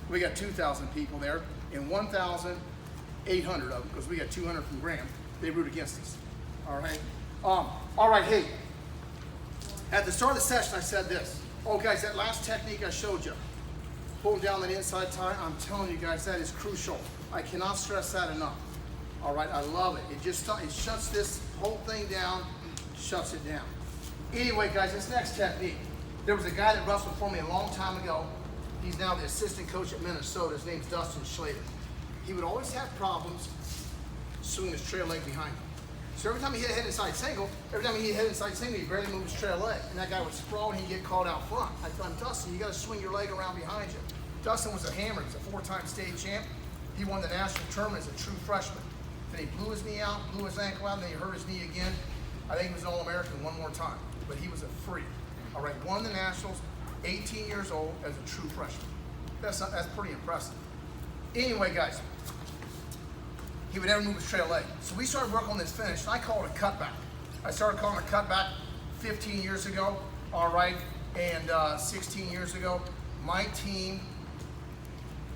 We got 2,000 people there, and 1,800 of them, because we got 200 from Graham, they root against us. All right. All right. Hey, at the start of the session, I said this. Oh, guys, that last technique I showed you, pulling down that inside tie, I'm telling you guys, that is crucial. I cannot stress that enough. All right, I love it. It shuts this whole thing down, shuts it down. Anyway, guys, this next technique, there was a guy that wrestled for me a long time ago. He's now the assistant coach at Minnesota. His name's Dustin Schlater. He would always have problems swinging his trail leg behind him. So every time he hit a head inside single, he barely moved his trail leg. And that guy would sprawl and he'd get called out front. I told him, Dustin, you got to swing your leg around behind you. Dustin was a hammer. He's a 4-time state champ. He won the national tournament as a true freshman. Then he blew his knee out, blew his ankle out, and then he hurt his knee again. I think he was an All-American one more time, but he was a freak. All right, won the nationals, 18 years old as a true freshman. That's pretty impressive. Anyway, guys, he would never move his trail leg. So we started working on this finish, and I call it a cutback. I started calling it a cutback 15 years ago, all right, and 16 years ago. My team,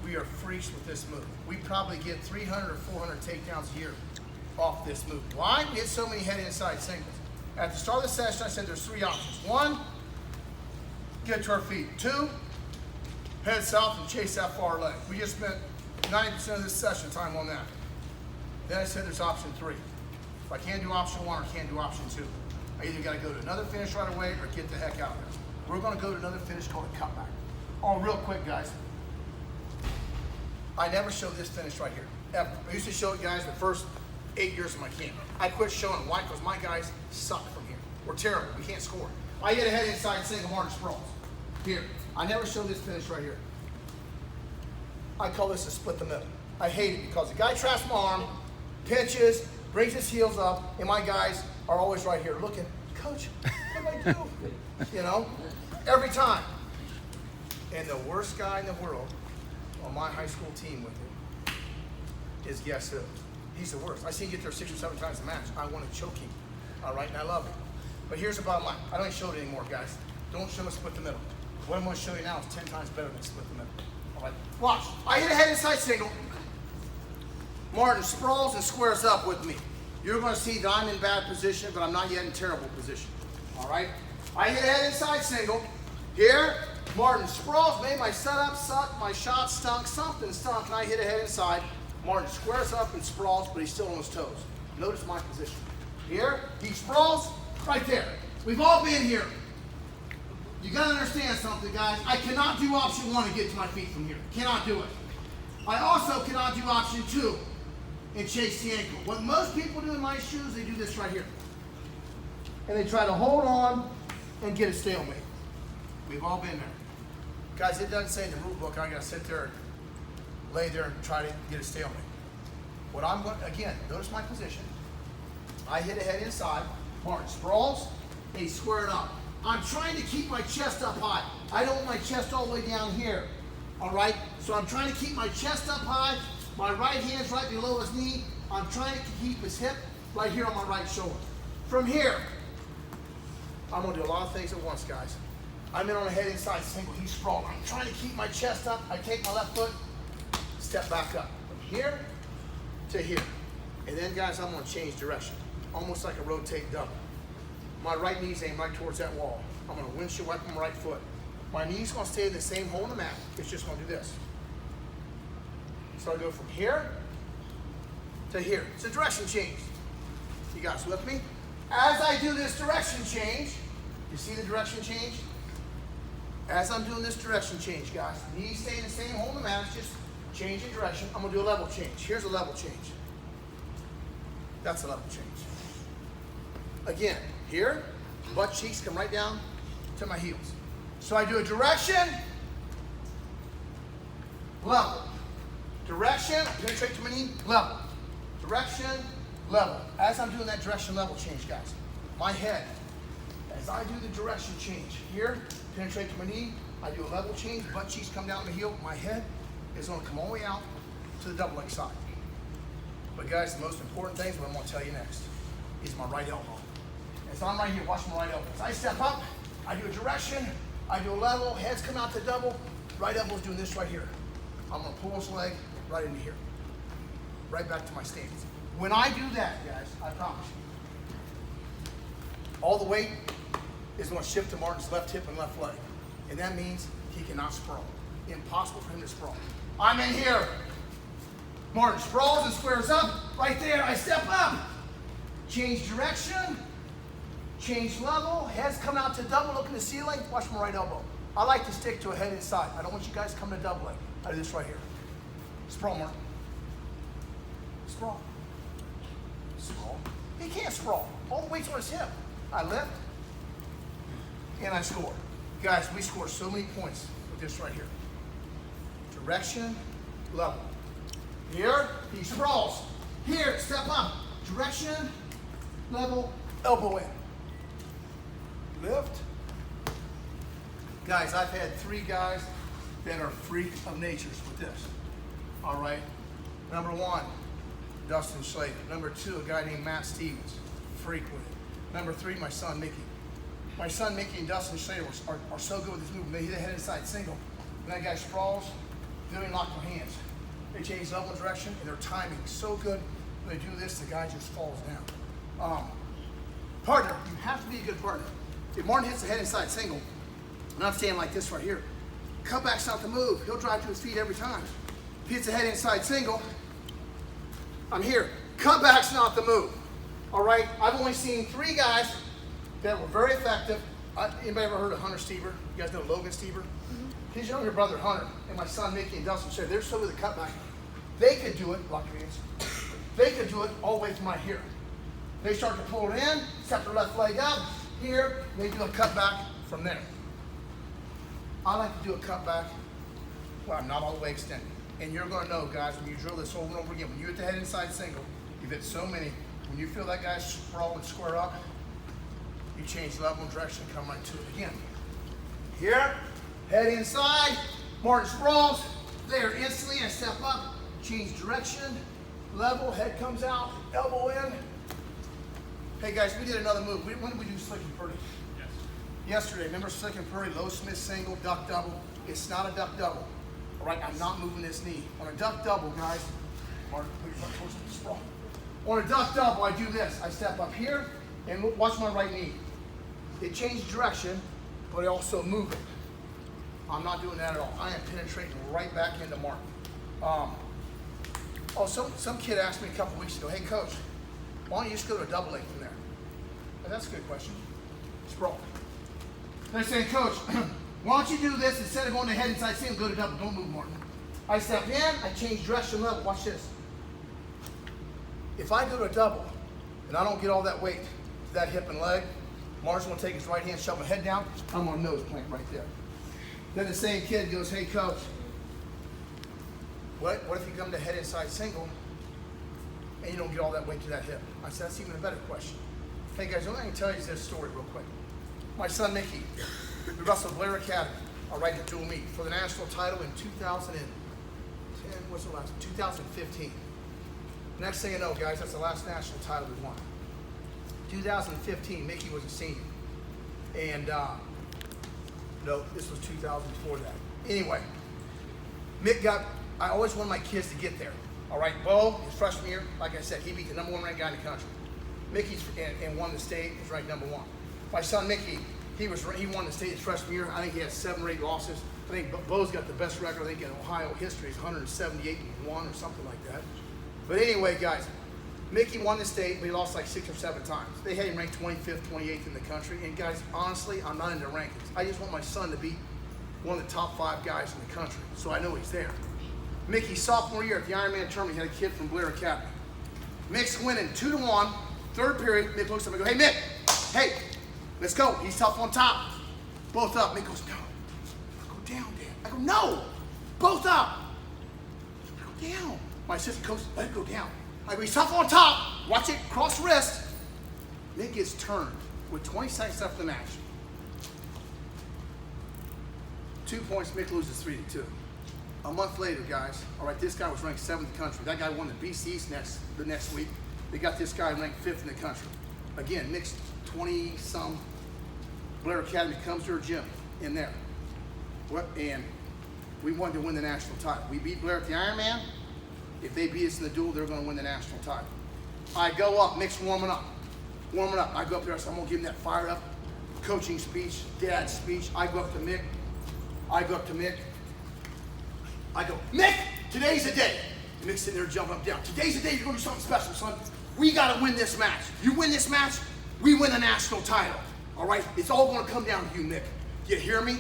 we are freaks with this move. We probably get 300 or 400 takedowns a year off this move. Why? We hit so many head inside singles. At the start of the session, I said there's 3 options. 1, get to our feet. 2, head south and chase that far leg. We just spent 90% of this session time on that. Then I said there's option 3. If I can't do option 1 or can't do option 2, I either got to go to another finish right away or get the heck out of there. We're going to go to another finish called a cutback. Oh, real quick, guys. I never showed this finish right here, ever. I used to show it, guys, the first 8 years of my camp. I quit showing it. Why? Because my guys suck from here. We're terrible. We can't score. I hit a head inside single Martin Sproles. Here. I never showed this finish right here. I call this a split the middle. I hate it because the guy traps my arm, pinches, brings his heels up, and my guys are always right here looking, Coach, what do I do? You know, every time. And the worst guy in the world on my high school team with him is guess who? He's the worst. I see him get there 6 or 7 times a match. I want to choke him. All right, and I love him. But here's the bottom line. I don't show it anymore, guys. Don't show a split the middle. What I'm going to show you now is 10 times better than split the middle. All right, watch. I hit a head inside single. Martin sprawls and squares up with me. You're going to see that I'm in bad position, but I'm not yet in terrible position. All right? I hit a head inside single. Here, Martin sprawls, made my setup suck, my shot stunk, something stunk, and I hit a head inside. Martin squares up and sprawls, but he's still on his toes. Notice my position. Here, he sprawls, right there. We've all been here. You gotta understand something, guys. I cannot do option 1 and get to my feet from here. Cannot do it. I also cannot do option 2 and chase the ankle. What most people do in my shoes, they do this right here. And they try to hold on and get a stalemate. We've all been there. Guys, it doesn't say in the rule book I gotta sit there and lay there and try to get a stalemate. What I'm going, again, notice my position. I hit a head inside, Martin sprawls, and he's squared up. I'm trying to keep my chest up high. I don't want my chest all the way down here, all right? So I'm trying to keep my chest up high, my right hand's right below his knee. I'm trying to keep his hip right here on my right shoulder. From here, I'm gonna do a lot of things at once, guys. I'm in on a head inside single, he's sprawled. I'm trying to keep my chest up. I take my left foot, step back up. From here to here. And then, guys, I'm gonna change direction. Almost like a rotate double. My right knee's aimed right towards that wall. I'm gonna windshield wipe my right foot. My knee's gonna stay in the same hole in the mat. It's just gonna do this. So I go from here to here. It's a direction change. You guys with me? As I do this direction change, you see the direction change? As I'm doing this direction change, guys, knees stay in the same hole in the mat, it's just changing direction. I'm gonna do a level change. Here's a level change. That's a level change. Again, here, butt cheeks come right down to my heels. So I do a direction, level. Direction, penetrate to my knee, level. Direction, level. As I'm doing that direction level change, guys, my head, as I do the direction change, here, penetrate to my knee, I do a level change, butt cheeks come down the heel, my head is gonna come all the way out to the double leg side. But guys, the most important thing is what I'm gonna tell you next, is my right elbow. And so I'm right here, watch my right elbow. As I step up, I do a direction, I do a level, heads come out to double, right elbow's doing this right here. I'm gonna pull his leg right into here. Right back to my stance. When I do that, guys, I promise you, all the weight is gonna shift to Martin's left hip and left leg. And that means he cannot sprawl. Impossible for him to sprawl. I'm in here. Martin sprawls and squares up. Right there, I step up. Change direction. Change level. Head's coming out to double, look in the ceiling. Watch my right elbow. I like to stick to a head inside. I don't want you guys coming to double leg. I do this right here. Sprawl, Martin. Sprawl. Sprawl. He can't sprawl. All the weight's on his hip. I lift and I score. Guys, we score so many points with this right here. Direction, level. Here, he sprawls. Here, step up. Direction, level, elbow in. Lift. Guys, I've had 3 guys that are freak of natures with this. All right. Number 1, Dustin Slater. Number 2, a guy named Matt Stevens. Freak with it. Number 3, my son Mickey. My son Mickey and Dustin Slater are so good with this movement. They hit a head inside single. When that guy sprawls, they don't even lock their hands. They change level and direction, and their timing is so good. When they do this, the guy just falls down. Partner, you have to be a good partner. If Martin hits the head inside single, and I'm standing like this right here, cutback's not the move. He'll drive to his feet every time. If he hits the head inside single, I'm here. Cutback's not the move. All right? I've only seen 3 guys that were very effective. Anybody ever heard of Hunter Stever? You guys know Logan Stever? Mm-hmm. His younger brother, Hunter, and my son, Mickey, and Dustin said they're so good at cutback. They could do it, lock your hands. They could do it all the way from right here. They start to pull it in, step their left leg up, here, they do a cutback from there. I like to do a cutback where I'm not all the way extended. And you're gonna know, guys, when you drill this over and over again, when you hit the head inside single, you've hit so many, when you feel that guy sprawl and square up, you change level and direction, come right to it again. Here, head inside, Martin sprawls, there, instantly I step up, change direction, level, head comes out, elbow in. Hey guys, we did another move. When did we do slick and pretty? Yes. Yesterday, remember slick and pretty, low Smith single, duck double? It's not a duck double. All right, I'm not moving this knee. On a duck double, guys, Martin, put your front towards the sprawl. On a duck double, I do this. I step up here and watch my right knee. It changes direction, but I also move it. I'm not doing that at all. I am penetrating right back into Martin. Some kid asked me a couple weeks ago, hey coach, why don't you just go to a double leg from there? And that's a good question. Sprawl. They're saying, coach, why don't you do this instead of going to head inside single, go to double, don't move Martin. I step in, I change direction level, watch this. If I go to a double and I don't get all that weight to that hip and leg, Martin's gonna take his right hand, shove my head down, I'm on nose plank right there. Then the same kid goes, hey coach, what if you come to head inside single and you don't get all that weight to that hip? I said, that's even a better question. Hey guys, the only thing I can tell you is this story real quick. My son Mickey, we wrestled Blair Academy, all right, the dual meet for the national title in 2015. Next thing you know, guys, that's the last national title we won. 2015, Mickey was a senior. And, no, this was 2000 before that. Anyway, I always wanted my kids to get there. All right, Bo, his freshman year, like I said, he beat the #1 ranked guy in the country. Mickey's and won the state, was ranked #1. My son Mickey, he won the state his freshman year. I think he had 7 or 8 losses. I think Bo's got the best record, I think, in Ohio history. He's 178-1 or something like that. But anyway, guys, Mickey won the state, but he lost like 6 or 7 times. They had him ranked 25th, 28th in the country. And guys, honestly, I'm not into rankings. I just want my son to be one of the top 5 guys in the country, so I know he's there. Mickey's sophomore year at the Ironman tournament, he had a kid from Blair Academy. Mick's winning 2-1, 3rd period. Mick looks up and goes, hey Mick, hey, let's go. He's tough on top. Both up. Mick goes, no. I go down, Dad. I go, no, both up. I go down. My assistant coach, let it go down. I go, he's tough on top. Watch it, cross wrist. Mick gets turned with 20 seconds left in the match. 2 points, Mick loses 3-2. A month later, guys, all right, this guy was ranked 7th in the country. That guy won the BC East the next week. They got this guy ranked 5th in the country. Again, Mick's 20-some. Blair Academy comes to her gym in there. And We wanted to win the national title. We beat Blair at the Ironman. If they beat us in the duel, they're going to win the national title. I go up, Mick's warming up. I go up there, I said, I'm going to give him that fired up coaching speech, dad's speech. I go up to Mick. I go, Mick, today's the day. And Mick's sitting there jumping up and down. Today's the day you're going to do something special, son. We got to win this match. You win this match, we win the national title. All right? It's all going to come down to you, Mick. You hear me?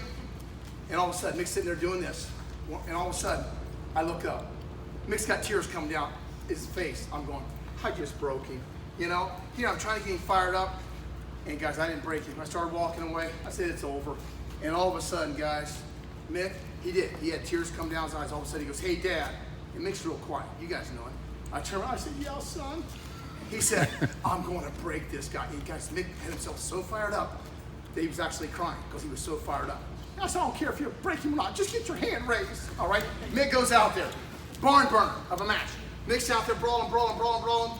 And all of a sudden, Mick's sitting there doing this. And all of a sudden, I look up. Mick's got tears coming down his face. I'm going, I just broke him. You know, I'm trying to get him fired up. And guys, I didn't break him. I started walking away. I said, it's over. And all of a sudden, guys, Mick, he did. He had tears come down his eyes. All of a sudden, he goes, hey, Dad. And Mick's real quiet. You guys know it. I turned around, I said, yeah, son. He said, I'm going to break this guy. And guys, Mick had himself so fired up that he was actually crying because he was so fired up. I said, I don't care if you break him or not. Just get your hand raised. All right? Mick goes out there. Barn burner of a match. Mick's out there brawling.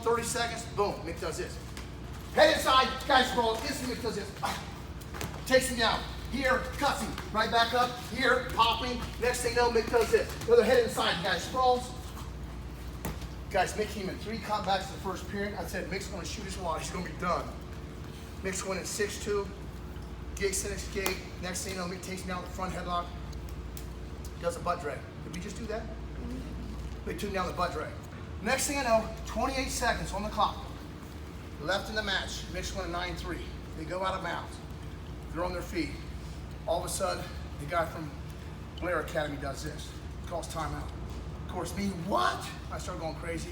30 seconds. Boom. Mick does this. Head inside. Guys brawling. Instantly Mick does this. Takes him down. Here. Cuts him. Right back up. Here. Popping. Next thing you know, Mick does this. Another head inside. Guys sprawls. Guys, Mick came in 3 cutbacks in the first period. I said, Mick's going to shoot his wad. He's going to be done. Mick's winning 6-2. Gates in escape. Next thing you know, Mick takes me down the front headlock. Does a butt drag. Did we just do that? Mick took me down the butt drag. Next thing I know, 28 seconds on the clock. Left in the match. Mick's winning 9-3. They go out of bounds. They're on their feet. All of a sudden, the guy from Blair Academy does this. Calls timeout. Of course, me, what? I start going crazy.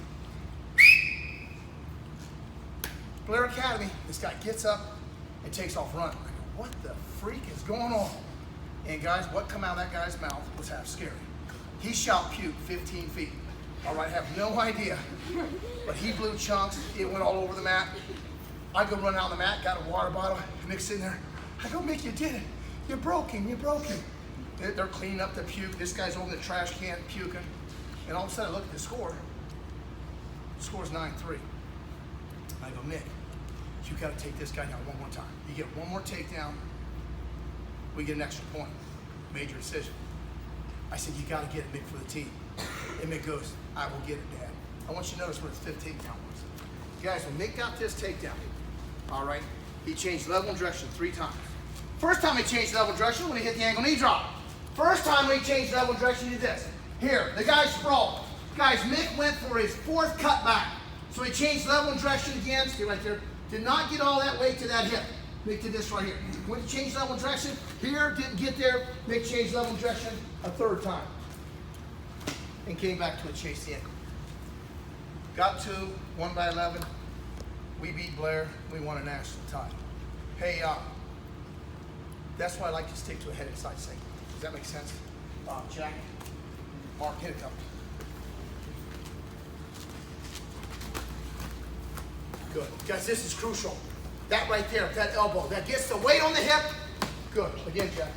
Blair Academy, this guy gets up and takes off running. I go, what the freak is going on? And guys, what come out of that guy's mouth was half scary. He shot puke 15 feet. All right, I have no idea. But he blew chunks. It went all over the mat. I go run out on the mat, got a water bottle. Mick's sitting there. I go, Mick, you did it. You broke him. They're cleaning up the puke. This guy's over the trash can puking. And all of a sudden, I look at the score. The score's 9-3. I go, Mick, you got to take this guy down one more time. You get one more takedown, we get an extra point. Major decision. I said, you got to get it, Mick, for the team. And Mick goes, I will get it, Dad. I want you to notice what his 5th takedown was. Guys, when Mick got this takedown, all right, he changed level and direction 3 times. First time he changed level and direction when he hit the angle knee drop. First time when he changed level and direction, he did this. Here, the guy sprawled. Guys, Mick went for his 4th cutback. So he changed level and direction again. See right there. Did not get all that weight to that hip. Mick did this right here. Went to change level and direction. Here, didn't get there. Mick changed level and direction a 3rd time. And came back to a chase the ankle. Got 2, won by 11. We beat Blair. We won a national title. Hey, that's why I like to stick to a head inside single. Does that make sense? Jack, Mark, hit a couple. Good. Guys, this is crucial. That right there, that elbow, that gets the weight on the hip. Good. Again, Jack.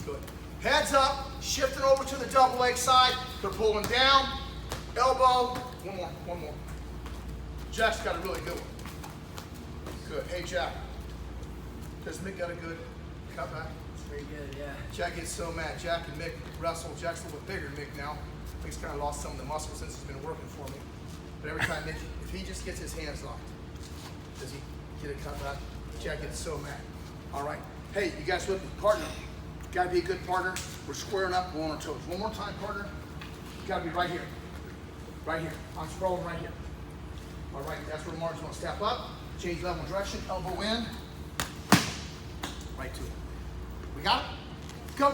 Good. Heads up, shifting over to the double leg side. They're pulling down. Elbow. One more. Jack's got a really good one. Good. Hey, Jack. Does Mick got a good cutback? It's pretty good, yeah. Jack gets so mad. Jack and Mick wrestle. Jack's a little bit bigger than Mick now. Mick's kind of lost some of the muscle since he's been working for me. But every time Mick, if he just gets his hands locked, does he get a cutback? Jack gets so mad. All right. Hey, you guys with me? Partner. Got to be a good partner. We're squaring up, we're on our toes. One more time, partner. You got to be right here. Right here. I'm scrolling right here. All right, that's where Martin's going to step up. Change level and direction. Elbow in. Right to it. We got it? Go.